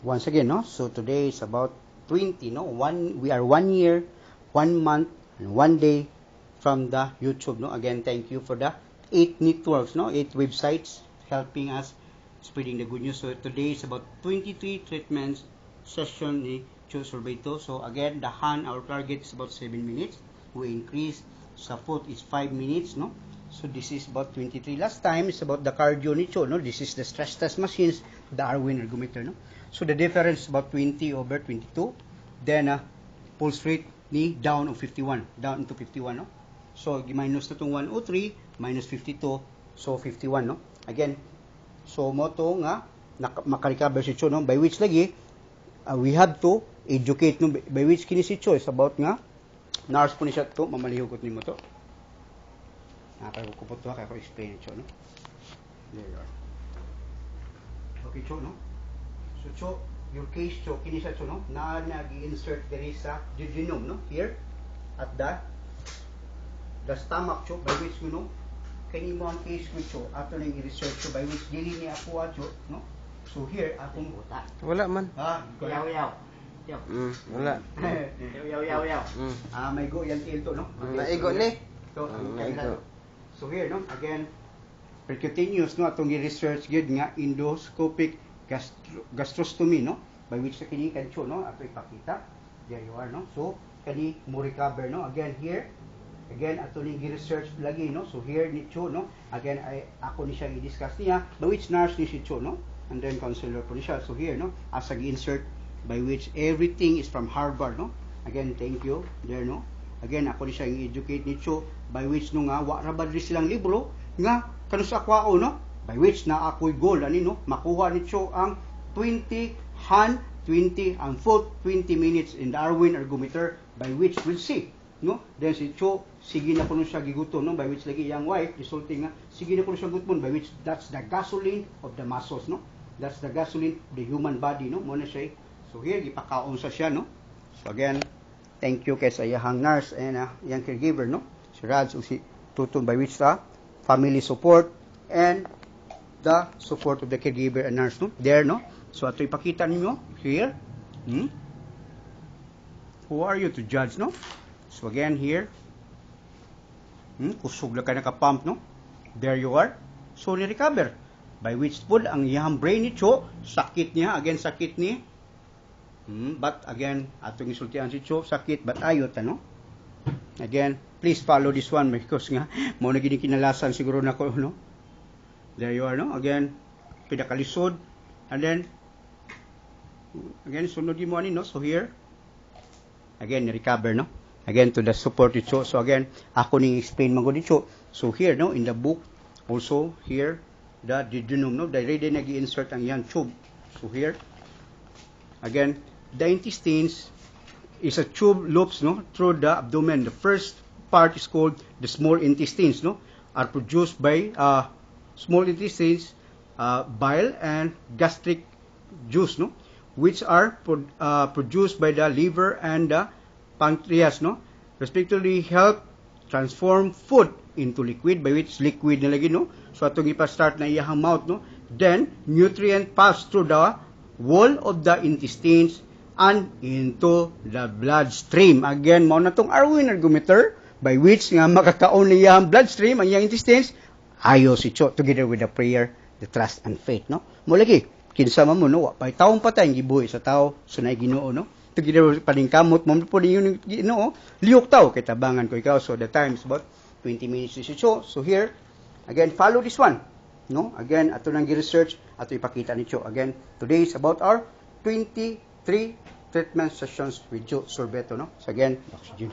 once again, no? So today is about 20, no? We are 1 year, 1 month, and 1 day from the YouTube, no? Again, thank you for the 8 networks, no? 8 websites helping us spreading the good news. So today is about 23 treatments session ni Cho Sorbeto. So again, the hand, our target is about 7 minutes. We increase sa foot is 5 minutes, no? So this is about 23. Last time is about the cardio ni Cho, no? This is the stress test machines, the Arwin ergometer, no? So the difference is about 20 over 22. Then pulse rate ni down of 51, down into 51, no? So minus na itong 103, minus 52, so 51, no? Again, so mo to nga makarecover si Cho, no? By which lagi we have to educate, no? By which kini si Cho is about nga nurse po ni siya to, mamalihugot ni mo to. Nakakagupot to, kaya ko explain Cho, no? There you are. Okay, Cho, no? So Cho, your case Cho, kini siya Cho, no? Na nag-insert diri sa duodenum, no? Here at the stomach Cho, by which you know kani mo ang case ko Cho, ato nang i-research Cho, by which dili ni ako Cho, no? So here akong buta. Wala man. Yaw. Wala. Yaw. May go yan tail to, no? Naigo ni. So, Naigo. so here, no? Again, percutaneous, no? Atong i-research gid nga endoscopic gastrostomy, no? By which sa kini kan Cho, no? Ato ipakita. There you are, no? So kani mo recover, no? Again here, ato ning gi-research lagi, no? So here ni Cho, no? Again ako ni siya i-discuss niya by which nurse ni si Cho, no? And then counselor po ni siya. So here, no? As insert by which everything is from Harvard, no? Again, thank you there, no? Again, ako ni siya i-educate ni Cho by which no nga wa ra badri silang libro nga kanus akwao, no? By which na ako'y goal ani, no? Makuha ni Cho ang 20 hand, 20 ang foot, 20 minutes in the Arwin ergometer, by which we'll see, no? Then si Cho sige na kuno siya gigutom, no? By which lagi yang wife resulting nga sige na kuno siya gutmon, by which that's the gasoline of the muscles, no? That's the gasoline of the human body, no? Mo na siya. So here gipakaon sa siya, no? So again, thank you kay sa iyang nurse and yang caregiver, no? Si Rads o si Tutun, by which family support and the support of the caregiver and nurse, no? There, no? So ato ipakita ninyo here. Who are you to judge, no? So again here, kusog na ka naka-pump, no? There you are. So ni-recover. By which food ang iyang brain ni Cho, sakit niya, again sakit ni. But again, atong isultihan si Cho, sakit, but ayot, ano? Again, please follow this one because nga, mo na ginikinalasan siguro na ko, no? There you are, no? Again, pinakalisod, and then, again, sunod mo ani, no? So here, again, recover, no? Again, to the support ni Cho. So again, ako ning explain man ko ni Cho. So here, no? In the book, also here, the duodenum, no? Ready nag-insert ang yan tube. So here, again, the intestines is a tube loops, no? Through the abdomen. The first part is called the small intestines, no? Are produced by small intestines, bile and gastric juice, no? Which are produced by the liver and the pancreas, no? Respectively help transform food into liquid, by which liquid na lagi, no? So atong ipa-start na iyahang mouth, no? Then nutrient pass through the wall of the intestines and into the bloodstream. Again, mao na tong Arwin ergometer by which nga makakaon na iyahang bloodstream ang iyang intestines. Ayo si Cho together with the prayer, the trust and faith, no? Mo lagi kinsa man mo, no? Wa pay taong patay gibuhi sa tao sunay Ginoo, no? Together paningkamot mo po ninyo Ginoo, liyok tao kay tabangan ko ikaw. So the time is about 20 minutes si Cho. So here, again, follow this one, no? Again, ato nang gi-research, ato ipakita ni Cho. Again, today is about our 23 treatment sessions with Cho Sorbeto, no? So again, oxygen.